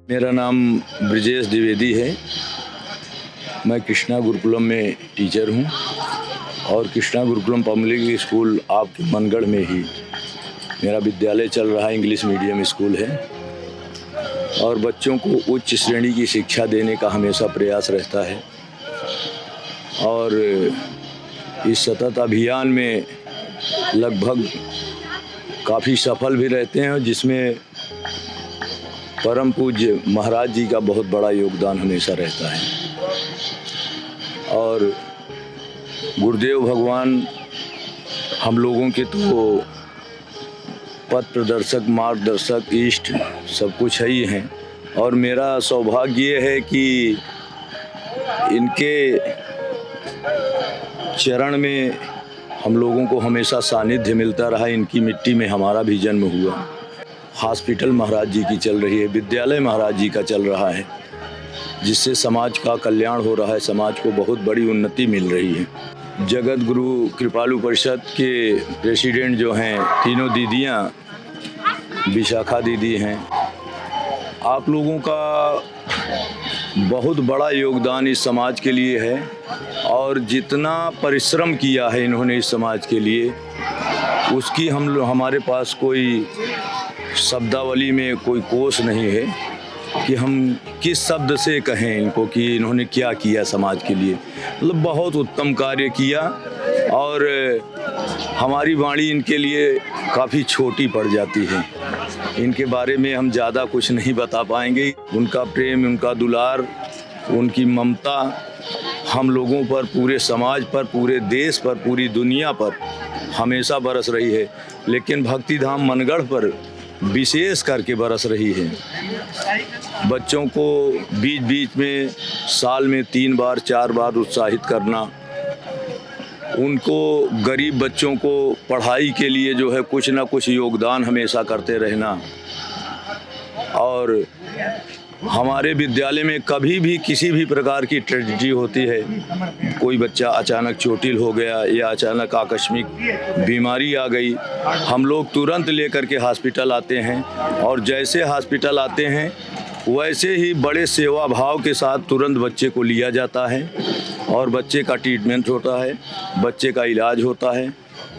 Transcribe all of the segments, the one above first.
मेरा नाम ब्रिजेश द्विवेदी है। मैं कृष्णा गुरुकुलम में टीचर हूँ और कृष्णा गुरुकुलम पब्लिक स्कूल आपके मनगढ़ में ही मेरा विद्यालय चल रहा है। इंग्लिश मीडियम स्कूल है और बच्चों को उच्च श्रेणी की शिक्षा देने का हमेशा प्रयास रहता है और इस सतत अभियान में लगभग काफ़ी सफल भी रहते हैं, जिसमें परम पूज्य महाराज जी का बहुत बड़ा योगदान हमेशा रहता है। और गुरुदेव भगवान हम लोगों के तो पथ प्रदर्शक, मार्गदर्शक, इष्ट सब कुछ है ही हैं। और मेरा सौभाग्य ये है कि इनके चरण में हम लोगों को हमेशा सानिध्य मिलता रहा। इनकी मिट्टी में हमारा भी जन्म हुआ। हॉस्पिटल महाराज जी की चल रही है, विद्यालय महाराज जी का चल रहा है, जिससे समाज का कल्याण हो रहा है, समाज को बहुत बड़ी उन्नति मिल रही है। जगत गुरु कृपालु परिषद के प्रेसिडेंट जो हैं, तीनों दीदियां, विशाखा दीदी हैं, आप लोगों का बहुत बड़ा योगदान इस समाज के लिए है और जितना परिश्रम किया है इन्होंने इस समाज के लिए, उसकी हमारे पास कोई शब्दावली में कोई कोश नहीं है कि हम किस शब्द से कहें इनको कि इन्होंने क्या किया समाज के लिए। मतलब बहुत उत्तम कार्य किया और हमारी वाणी इनके लिए काफ़ी छोटी पड़ जाती है। इनके बारे में हम ज़्यादा कुछ नहीं बता पाएंगे। उनका प्रेम, उनका दुलार, उनकी ममता हम लोगों पर, पूरे समाज पर, पूरे देश पर, पूरी दुनिया पर हमेशा बरस रही है, लेकिन भक्ति धाम मनगढ़ पर विशेष करके बरस रही है। बच्चों को बीच बीच में साल में 3 बार 4 बार उत्साहित करना, उनको गरीब बच्चों को पढ़ाई के लिए जो है कुछ ना कुछ योगदान हमेशा करते रहना। और हमारे विद्यालय में कभी भी किसी भी प्रकार की ट्रेजेडी होती है, कोई बच्चा अचानक चोटिल हो गया या अचानक आकस्मिक बीमारी आ गई, हम लोग तुरंत लेकर के हॉस्पिटल आते हैं और जैसे हॉस्पिटल आते हैं वैसे ही बड़े सेवा भाव के साथ तुरंत बच्चे को लिया जाता है और बच्चे का ट्रीटमेंट होता है, बच्चे का इलाज होता है,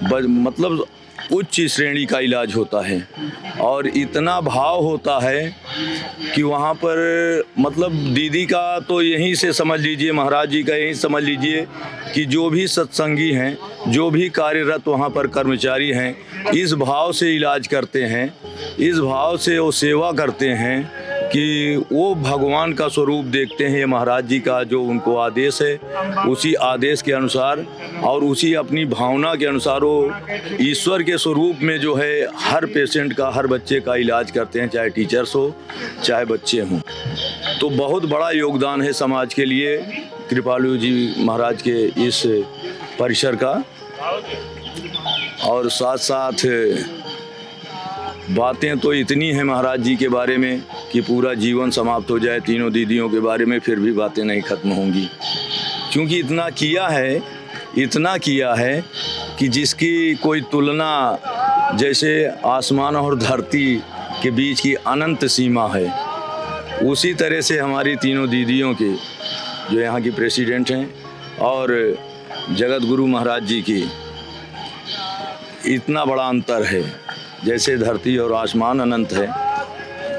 मतलब उच्च श्रेणी का इलाज होता है। और इतना भाव होता है कि वहाँ पर मतलब दीदी का तो यहीं से समझ लीजिए, महाराज जी का यहीं समझ लीजिए कि जो भी सत्संगी हैं, जो भी कार्यरत वहाँ पर कर्मचारी हैं, इस भाव से इलाज करते हैं, इस भाव से वो सेवा करते हैं कि वो भगवान का स्वरूप देखते हैं। ये महाराज जी का जो उनको आदेश है, उसी आदेश के अनुसार और उसी अपनी भावना के अनुसार वो ईश्वर के स्वरूप में जो है हर पेशेंट का, हर बच्चे का इलाज करते हैं, चाहे टीचर्स हो चाहे बच्चे हों। तो बहुत बड़ा योगदान है समाज के लिए कृपालु जी महाराज के इस परिसर का। और साथ साथ बातें तो इतनी हैं महाराज जी के बारे में कि पूरा जीवन समाप्त हो जाए तीनों दीदियों के बारे में फिर भी बातें नहीं ख़त्म होंगी, क्योंकि इतना किया है कि जिसकी कोई तुलना जैसे आसमान और धरती के बीच की अनंत सीमा है, उसी तरह से हमारी तीनों दीदियों के जो यहाँ की प्रेसिडेंट हैं और जगत गुरु महाराज जी की इतना बड़ा अंतर है। जैसे धरती और आसमान अनंत है,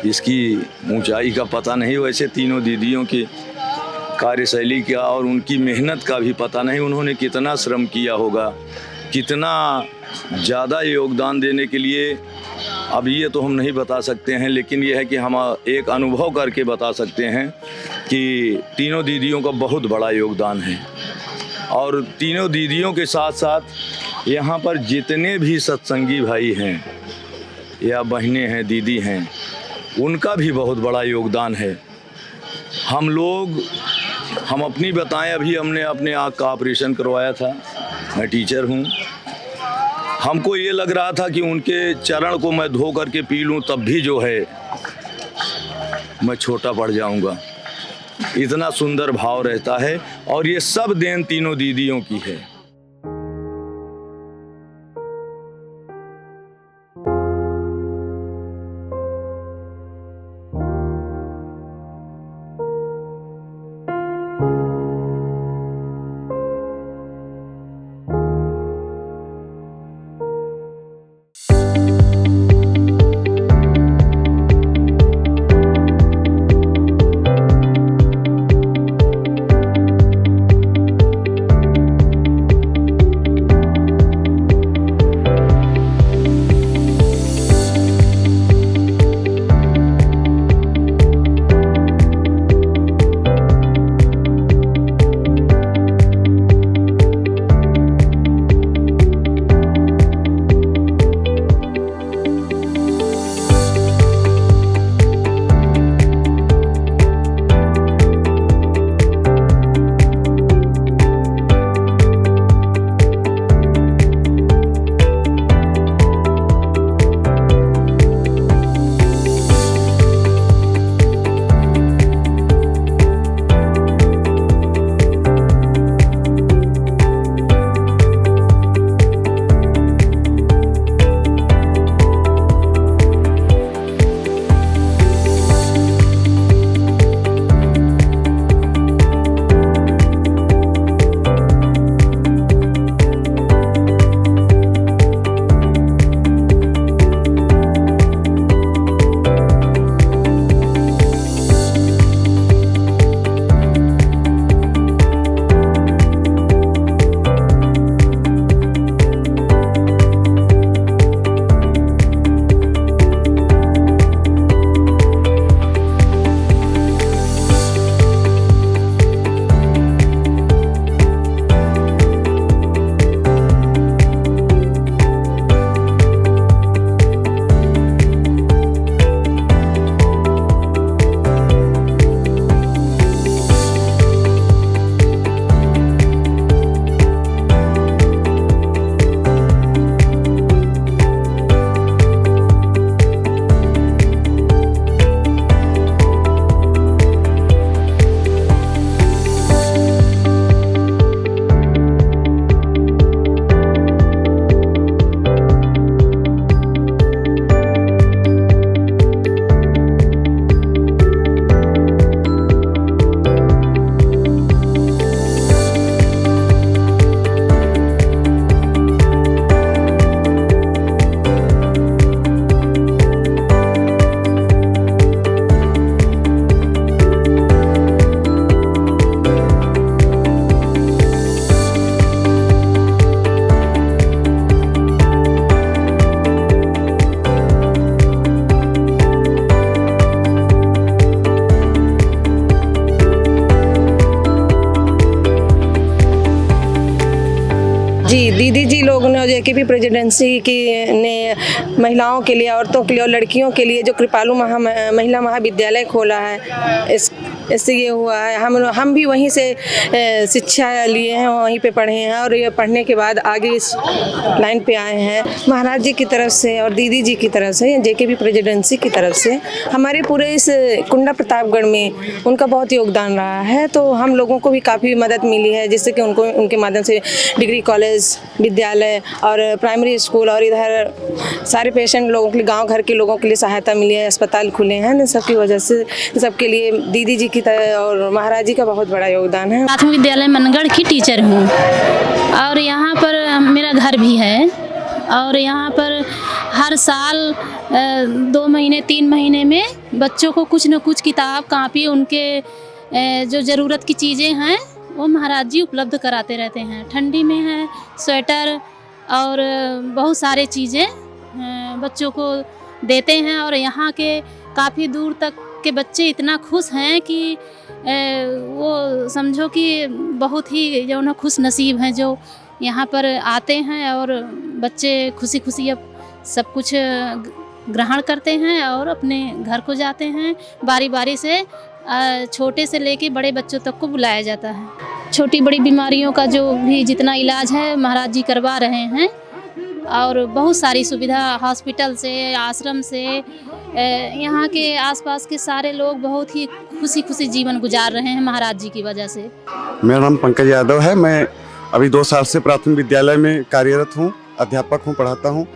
इसकी ऊंचाई का पता नहीं, वैसे तीनों दीदियों की कार्यशैली का और उनकी मेहनत का भी पता नहीं। उन्होंने कितना श्रम किया होगा, कितना ज़्यादा योगदान देने के लिए, अब ये तो हम नहीं बता सकते हैं, लेकिन ये है कि हम एक अनुभव करके बता सकते हैं कि तीनों दीदियों का बहुत बड़ा योगदान है। और तीनों दीदियों के साथ साथ यहाँ पर जितने भी सत्संगी भाई हैं या बहनें हैं, दीदी हैं, उनका भी बहुत बड़ा योगदान है। हम अपनी बताएं, अभी हमने अपने आँख का ऑपरेशन करवाया था, मैं टीचर हूँ। हमको ये लग रहा था कि उनके चरण को मैं धो करके पी लूँ तब भी जो है मैं छोटा पड़ जाऊँगा, इतना सुंदर भाव रहता है। और ये सब देन तीनों दीदियों की है। जी, दीदी जी लोगों ने जेकेपी प्रेसिडेंसी की ने महिलाओं के लिए, औरतों के लिए और लड़कियों के लिए जो कृपालु महिला महाविद्यालय खोला है, इससे ये हुआ है। हम भी वहीं से शिक्षा लिए हैं, वहीं पे पढ़े हैं और ये पढ़ने के बाद आगे इस लाइन पे आए हैं। महाराज जी की तरफ से और दीदी जी की तरफ से, जेकेपी प्रेसिडेंसी की तरफ से हमारे पूरे इस कुंडा प्रतापगढ़ में उनका बहुत योगदान रहा है। तो हम लोगों को भी काफ़ी मदद मिली है, जिससे कि उनके माध्यम से डिग्री कॉलेज, विद्यालय और प्राइमरी स्कूल और इधर सारे पेशेंट लोगों के लिए, गांव घर के लोगों के लिए सहायता मिली है, अस्पताल खुले हैं। इन सबकी वजह से सबके लिए दीदी जी की तरह और महाराज जी का बहुत बड़ा योगदान है। प्राथमिक विद्यालय मनगढ़ की टीचर हूँ और यहाँ पर मेरा घर भी है और यहाँ पर हर साल 2 महीने 3 महीने में बच्चों को कुछ न कुछ किताब कापी, उनके जो ज़रूरत की चीज़ें हैं वो महाराज जी उपलब्ध कराते रहते हैं। ठंडी में है स्वेटर और बहुत सारे चीज़ें बच्चों को देते हैं और यहाँ के काफ़ी दूर तक के बच्चे इतना खुश हैं कि वो समझो कि बहुत ही जो ना खुश नसीब हैं जो यहाँ पर आते हैं और बच्चे खुशी खुशी अब सब कुछ ग्रहण करते हैं और अपने घर को जाते हैं। बारी बारी से छोटे से लेके बड़े बच्चों तक को बुलाया जाता है। छोटी बड़ी बीमारियों का जो भी जितना इलाज है महाराज जी करवा रहे हैं और बहुत सारी सुविधा हॉस्पिटल से, आश्रम से, यहाँ के आसपास के सारे लोग बहुत ही खुशी खुशी जीवन गुजार रहे हैं महाराज जी की वजह से। मेरा नाम पंकज यादव है। मैं अभी 2 साल से प्राथमिक विद्यालय में कार्यरत हूँ, अध्यापक हूँ, पढ़ाता हूँ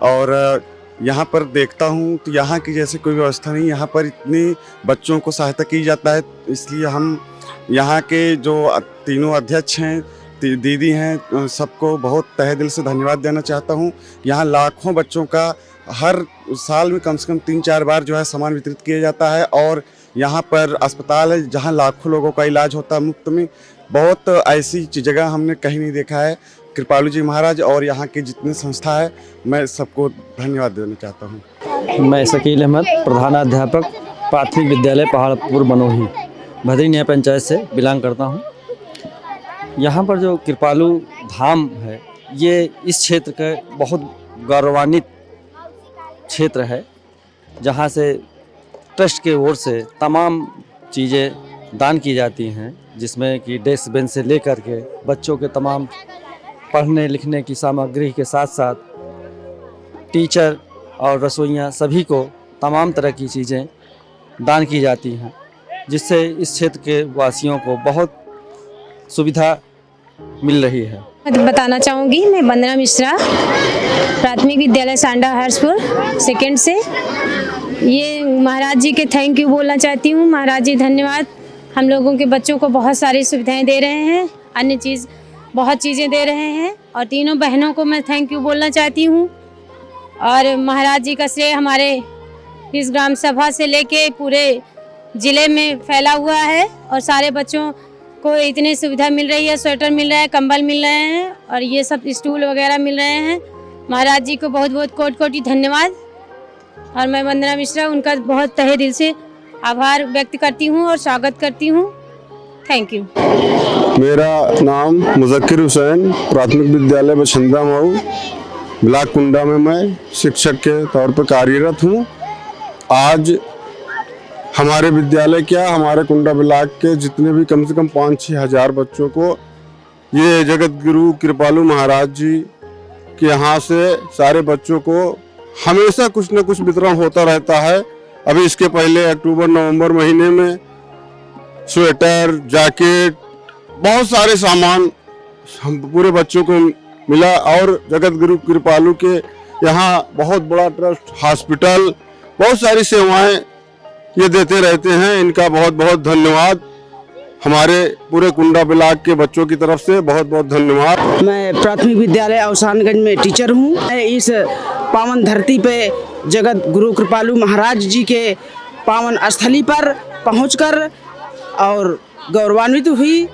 और यहाँ पर देखता हूँ तो यहाँ की जैसे कोई व्यवस्था नहीं। यहाँ पर इतनी बच्चों को सहायता की जाता है, इसलिए हम यहाँ के जो तीनों अध्यक्ष हैं, दीदी हैं, सबको बहुत तहे दिल से धन्यवाद देना चाहता हूँ। यहाँ लाखों बच्चों का हर साल में कम से कम 3-4 बार जो है सामान वितरित किया जाता है और यहाँ पर अस्पताल है जहाँ लाखों लोगों का इलाज होता है मुफ्त में। बहुत ऐसी जगह हमने कहीं नहीं देखा है। कृपालु जी महाराज और यहाँ की जितनी संस्था है, मैं सबको धन्यवाद देना चाहता हूँ। मैं शकील अहमद, प्रधानाध्यापक प्राथमिक विद्यालय पहाड़पुर बनोही, भदरी न्याय पंचायत से बिलोंग करता हूँ। यहाँ पर जो कृपालु धाम है ये इस क्षेत्र का बहुत गौरवान्वित क्षेत्र है, जहाँ से ट्रस्ट के ओर से तमाम चीज़ें दान की जाती हैं, जिसमें कि डेस्क बेंच से लेकर के बच्चों के तमाम पढ़ने लिखने की सामग्री के साथ साथ टीचर और रसोइयाँ सभी को तमाम तरह की चीज़ें दान की जाती हैं, जिससे इस क्षेत्र के वासियों को बहुत सुविधा मिल रही है। बताना चाहूँगी, मैं वंदना मिश्रा, प्राथमिक विद्यालय सांडा हर्षपुर सेकंड से। ये महाराज जी के थैंक यू बोलना चाहती हूँ। महाराज जी धन्यवाद, हम लोगों के बच्चों को बहुत सारी सुविधाएं दे रहे हैं, अन्य चीज़ बहुत चीज़ें दे रहे हैं और तीनों बहनों को मैं थैंक यू बोलना चाहती हूँ। और महाराज जी का श्रेय हमारे इस ग्राम सभा से लेके पूरे ज़िले में फैला हुआ है और सारे बच्चों को इतनी सुविधा मिल रही है, स्वेटर मिल रहा है, कंबल मिल रहे हैं और ये सब स्टूल वगैरह मिल रहे हैं। महाराज जी को बहुत बहुत कोटि धन्यवाद और मैं वंदना मिश्रा उनका बहुत तहे दिल से आभार व्यक्त करती हूँ और स्वागत करती हूँ। Thank you. मेरा नाम मुज़क्किर हुसैन, प्राथमिक विद्यालय बछंदा मऊ, ब्लॉक कुंडा में मैं शिक्षक के तौर पर कार्यरत हूँ। आज हमारे विद्यालय क्या, हमारे कुंडा ब्लॉक के जितने भी कम से कम 5-6 हज़ार बच्चों को ये जगत गुरु कृपालु महाराज जी के यहाँ से सारे बच्चों को हमेशा कुछ न कुछ वितरण होता रहता है। अभी इसके पहले अक्टूबर-नवंबर महीने में स्वेटर, जैकेट, बहुत सारे सामान हम पूरे बच्चों को मिला और जगत गुरु कृपालु के यहाँ बहुत बड़ा ट्रस्ट, हॉस्पिटल, बहुत सारी सेवाएं ये देते रहते हैं। इनका बहुत बहुत धन्यवाद। हमारे पूरे कुंडा ब्लॉक के बच्चों की तरफ से बहुत बहुत धन्यवाद। मैं प्राथमिक विद्यालय अवसानगंज में टीचर हूँ। मैं इस पावन धरती पे जगत गुरु कृपालु महाराज जी के पावन स्थली पर पहुंचकर और गौरवान्वित हुई,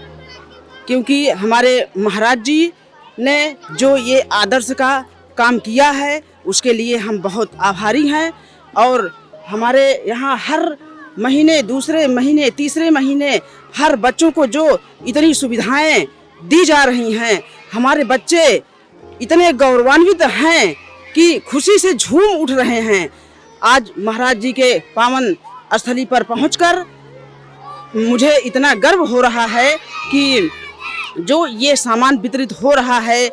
क्योंकि हमारे महाराज जी ने जो ये आदर्श का काम किया है उसके लिए हम बहुत आभारी हैं। और हमारे यहाँ हर महीने, दूसरे महीने, तीसरे महीने हर बच्चों को जो इतनी सुविधाएं दी जा रही हैं, हमारे बच्चे इतने गौरवान्वित हैं कि खुशी से झूम उठ रहे हैं। आज महाराज जी के पावन स्थली पर पहुंचकर मुझे इतना गर्व हो रहा है कि जो ये सामान वितरित हो रहा है,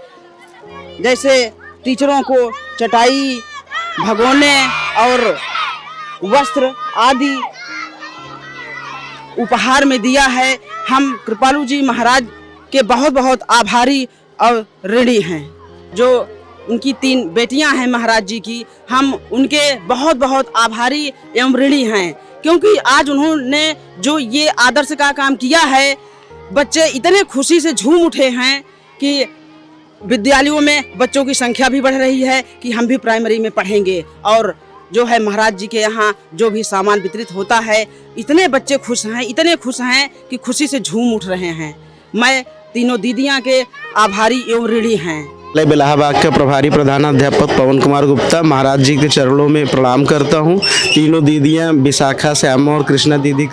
जैसे टीचरों को चटाई, भगोने और वस्त्र आदि उपहार में दिया है, हम कृपालु जी महाराज के बहुत बहुत आभारी और ऋणी हैं। जो उनकी 3 बेटियां हैं महाराज जी की, हम उनके बहुत बहुत आभारी एवं ऋणी हैं, क्योंकि आज उन्होंने जो ये आदर्श का काम किया है, बच्चे इतने खुशी से झूम उठे हैं कि विद्यालयों में बच्चों की संख्या भी बढ़ रही है कि हम भी प्राइमरी में पढ़ेंगे। और जो है महाराज जी के यहाँ जो भी सामान वितरित होता है, इतने बच्चे खुश हैं, इतने खुश हैं कि खुशी से झूम उठ रहे हैं। मैं तीनों दीदियाँ के आभारी एवं ऋणी हैं। इलाहाबाद के प्रभारी प्रधानाध्यापक पवन कुमार गुप्ता महाराज जी के चरणों में प्रणाम करता हूँ। तीनों दीदियाँ विशाखा, श्यामा और कृष्णा दीदी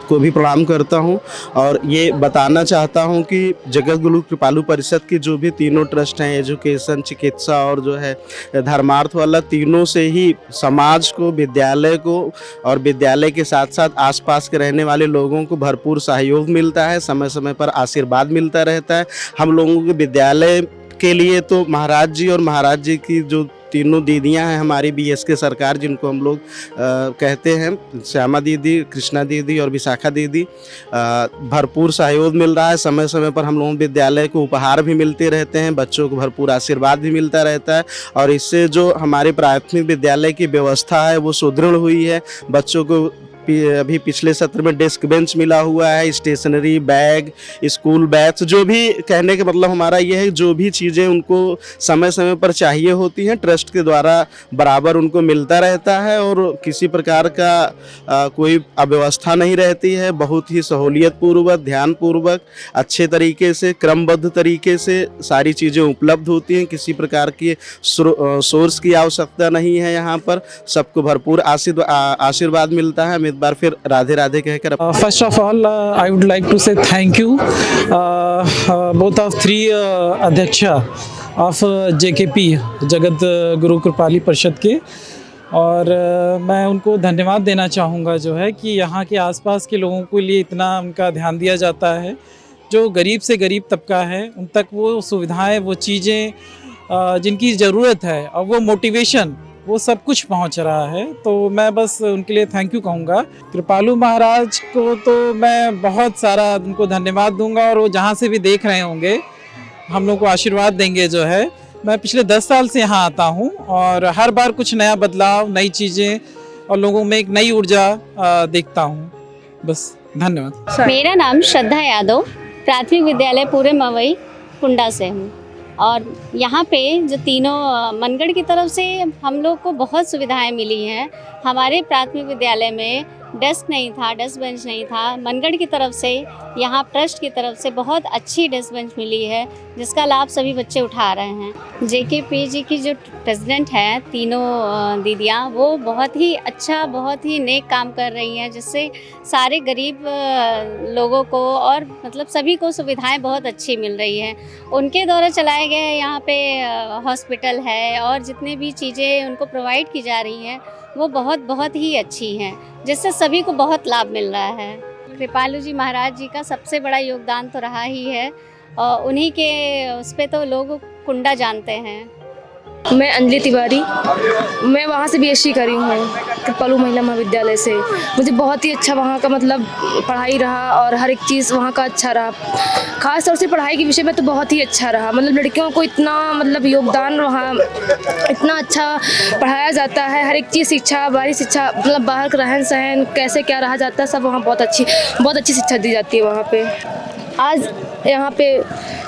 को भी प्रणाम करता हूँ। और ये बताना चाहता हूँ कि जगत गुरु कृपालु परिषद की जो भी तीनों ट्रस्ट हैं, एजुकेशन, चिकित्सा और जो है धर्मार्थ वाला, तीनों से ही समाज को, विद्यालय को और विद्यालय के साथ साथ आसपास के रहने वाले लोगों को भरपूर सहयोग मिलता है, समय समय पर आशीर्वाद मिलता रहता है। हम लोगों के विद्यालय के लिए तो महाराज जी और महाराज जी की जो तीनों दीदियां हैं हमारी बीएसके सरकार, जिनको हम लोग कहते हैं, श्यामा दीदी, कृष्णा दीदी और विशाखा दीदी, भरपूर सहयोग मिल रहा है। समय समय पर हम लोगों विद्यालय को उपहार भी मिलते रहते हैं, बच्चों को भरपूर आशीर्वाद भी मिलता रहता है। और इससे जो हमारे प्राथमिक विद्यालय की व्यवस्था है वो सुदृढ़ हुई है। बच्चों को अभी पिछले सत्र में डेस्क बेंच मिला हुआ है, स्टेशनरी, बैग, स्कूल बैग्स, जो भी कहने का मतलब हमारा ये है, जो भी चीज़ें उनको समय समय पर चाहिए होती हैं ट्रस्ट के द्वारा बराबर उनको मिलता रहता है और किसी प्रकार का कोई अव्यवस्था नहीं रहती है। बहुत ही सहूलियत पूर्वक, ध्यान पूर्वक, अच्छे तरीके से, क्रमबद्ध तरीके से सारी चीज़ें उपलब्ध होती हैं। किसी प्रकार की सोर्स की आवश्यकता नहीं है। यहाँ पर सबको भरपूर आशीर्वाद मिलता है। एक बार फिर राधे राधे कहकर first of all I would like to say thank you both of 3 अध्यक्ष ऑफ जेकेपी, जगत गुरु कृपाली परिषद के, और मैं उनको धन्यवाद देना चाहूँगा जो है कि यहाँ के आसपास के लोगों के लिए इतना उनका ध्यान दिया जाता है। जो गरीब से गरीब तबका है उन तक वो सुविधाएं, वो चीज़ें जिनकी ज़रूरत है और वो मोटिवेशन, वो सब कुछ पहुंच रहा है। तो मैं बस उनके लिए थैंक यू कहूँगा। कृपालु महाराज को तो मैं बहुत सारा उनको धन्यवाद दूंगा, और वो जहाँ से भी देख रहे होंगे हम लोग को आशीर्वाद देंगे जो है। मैं पिछले 10 साल से यहाँ आता हूँ और हर बार कुछ नया बदलाव, नई चीज़ें और लोगों में एक नई ऊर्जा देखता हूँ। बस धन्यवाद। मेरा नाम श्रद्धा यादव, प्राथमिक विद्यालय पूरे मवई कुंडा से हूँ। और यहाँ पे जो तीनों मनगढ़ की तरफ से हम लोग को बहुत सुविधाएं मिली हैं। हमारे प्राथमिक विद्यालय में डेस्क नहीं था, डेस्क बेंच नहीं था। मनगढ़ की तरफ से, यहाँ ट्रस्ट की तरफ से बहुत अच्छी डेस्क बेंच मिली है, जिसका लाभ सभी बच्चे उठा रहे हैं। जेकेपी जी की जो प्रेसिडेंट है, तीनों दीदियाँ, वो बहुत ही अच्छा, बहुत ही नेक काम कर रही हैं, जिससे सारे गरीब लोगों को और मतलब सभी को सुविधाएं बहुत अच्छी मिल रही हैं। उनके द्वारा चलाए गए यहाँ पे हॉस्पिटल है और जितने भी चीज़ें उनको प्रोवाइड की जा रही हैं वो बहुत ही अच्छी हैं, जिससे सभी को बहुत लाभ मिल रहा है। कृपालु जी महाराज जी का सबसे बड़ा योगदान तो रहा ही है, और उन्हीं के उस पे तो लोग कुंडा जानते हैं। मैं अंजलि तिवारी, मैं वहाँ से बीएससी करी हूँ, कृपालु महिला महाविद्यालय से। मुझे बहुत ही अच्छा वहाँ का मतलब पढ़ाई रहा और हर एक चीज़ वहाँ का अच्छा रहा। खास तौर से पढ़ाई के विषय में तो बहुत ही अच्छा रहा। मतलब लड़कियों को इतना मतलब योगदान, वहाँ इतना अच्छा पढ़ाया जाता है। हर एक चीज़, शिक्षा, बाहरी शिक्षा, मतलब बाहर का रहन सहन, कैसे क्या रहा जाता है, सब वहाँ बहुत अच्छी शिक्षा दी जाती है वहाँ पे। आज यहाँ पे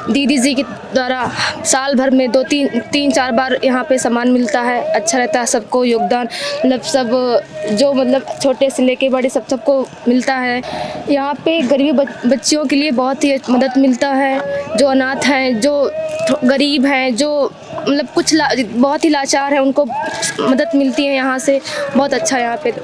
दीदी जी के द्वारा साल भर में 2-3-4 बार यहाँ पे सामान मिलता है। अच्छा रहता है, सबको योगदान, मतलब सब जो मतलब छोटे से लेके बड़े सबको मिलता है। यहाँ पे गरीब बच्चियों के लिए बहुत ही मदद मिलता है। जो अनाथ हैं, जो गरीब हैं, जो मतलब कुछ बहुत ही लाचार है, उनको मदद मिलती है यहाँ से। बहुत अच्छा यहाँ पे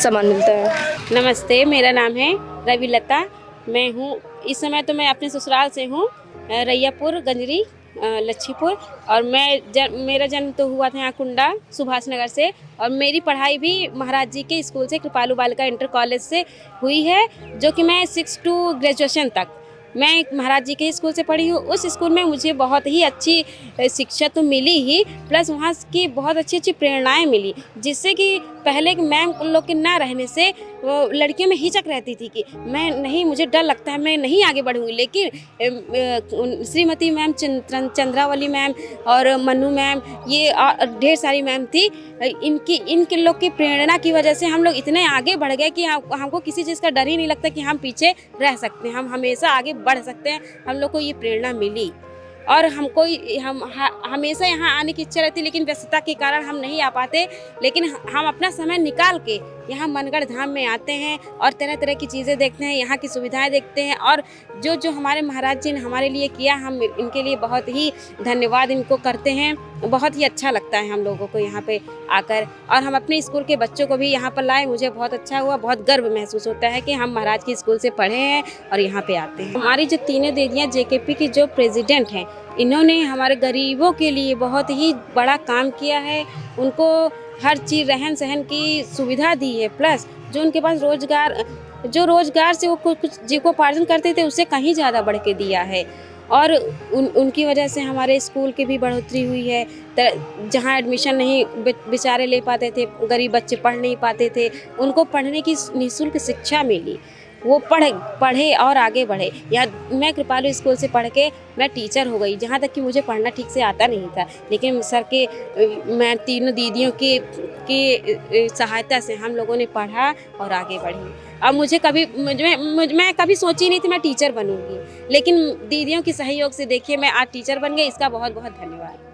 सामान मिलता है। नमस्ते, मेरा नाम है रवि लता। मैं हूँ इस समय तो मैं अपने ससुराल से हूँ, रैयापुर गंजरी लच्छीपुर। और मेरा जन्म तो हुआ था यहाँ कुंडा सुभाष नगर से, और मेरी पढ़ाई भी महाराज जी के स्कूल से कृपालू बालिका इंटर कॉलेज से हुई है, जो कि मैं 6 to ग्रेजुएशन तक मैं महाराज जी के स्कूल से पढ़ी हूँ। उस स्कूल में मुझे बहुत ही अच्छी शिक्षा तो मिली ही, प्लस वहाँ की बहुत अच्छी अच्छी प्रेरणाएं मिली, जिससे कि पहले मैम लोग के ना रहने से वो लड़कियों में हिचक रहती थी कि मैं नहीं, मुझे डर लगता है, मैं नहीं आगे बढ़ूँगी। लेकिन श्रीमती मैम, चंद्रावली मैम और मनु मैम, ये ढेर सारी मैम थी, इनके लोग की प्रेरणा की वजह से हम लोग इतने आगे बढ़ गए कि हमको किसी चीज़ का डर ही नहीं लगता कि हम पीछे रह सकते हैं, हम हमेशा आगे बढ़ सकते हैं। हम लोग को ये प्रेरणा मिली और हमको हमेशा यहाँ आने की इच्छा रहती, लेकिन व्यस्तता के कारण हम नहीं आ पाते। लेकिन हम अपना समय निकाल के यहाँ मनगढ़ धाम में आते हैं और तरह तरह की चीज़ें देखते हैं, यहाँ की सुविधाएं देखते हैं, और जो हमारे महाराज जी ने हमारे लिए किया, हम इनके लिए बहुत ही धन्यवाद इनको करते हैं। बहुत ही अच्छा लगता है हम लोगों को यहाँ पे आकर, और हम अपने स्कूल के बच्चों को भी यहाँ पर लाए, मुझे बहुत अच्छा हुआ, बहुत गर्व महसूस होता है कि हम महाराज के स्कूल से पढ़े हैं और यहाँ पे आते हैं। हमारी जो तीनों दीदियाँ JKP की जो प्रेसिडेंट हैं, इन्होंने हमारे गरीबों के लिए बहुत ही बड़ा काम किया है, उनको हर चीज़ रहन सहन की सुविधा दी है, प्लस जो उनके पास रोजगार से वो कुछ जीविकोपार्जन करते थे, उससे कहीं ज़्यादा बढ़ के दिया है। और उनकी वजह से हमारे स्कूल की भी बढ़ोतरी हुई है। जहाँ एडमिशन नहीं बेचारे ले पाते थे, गरीब बच्चे पढ़ नहीं पाते थे, उनको पढ़ने की निःशुल्क शिक्षा मिली, वो पढ़े और आगे बढ़े। या मैं कृपालू स्कूल से पढ़ के मैं टीचर हो गई, जहाँ तक कि मुझे पढ़ना ठीक से आता नहीं था, लेकिन सर के मैं तीनों दीदियों की सहायता से हम लोगों ने पढ़ा और आगे बढ़ी। अब मैं कभी सोची नहीं थी मैं टीचर बनूंगी, लेकिन दीदियों के सहयोग से देखिए मैं आज टीचर बन गई। इसका बहुत बहुत धन्यवाद।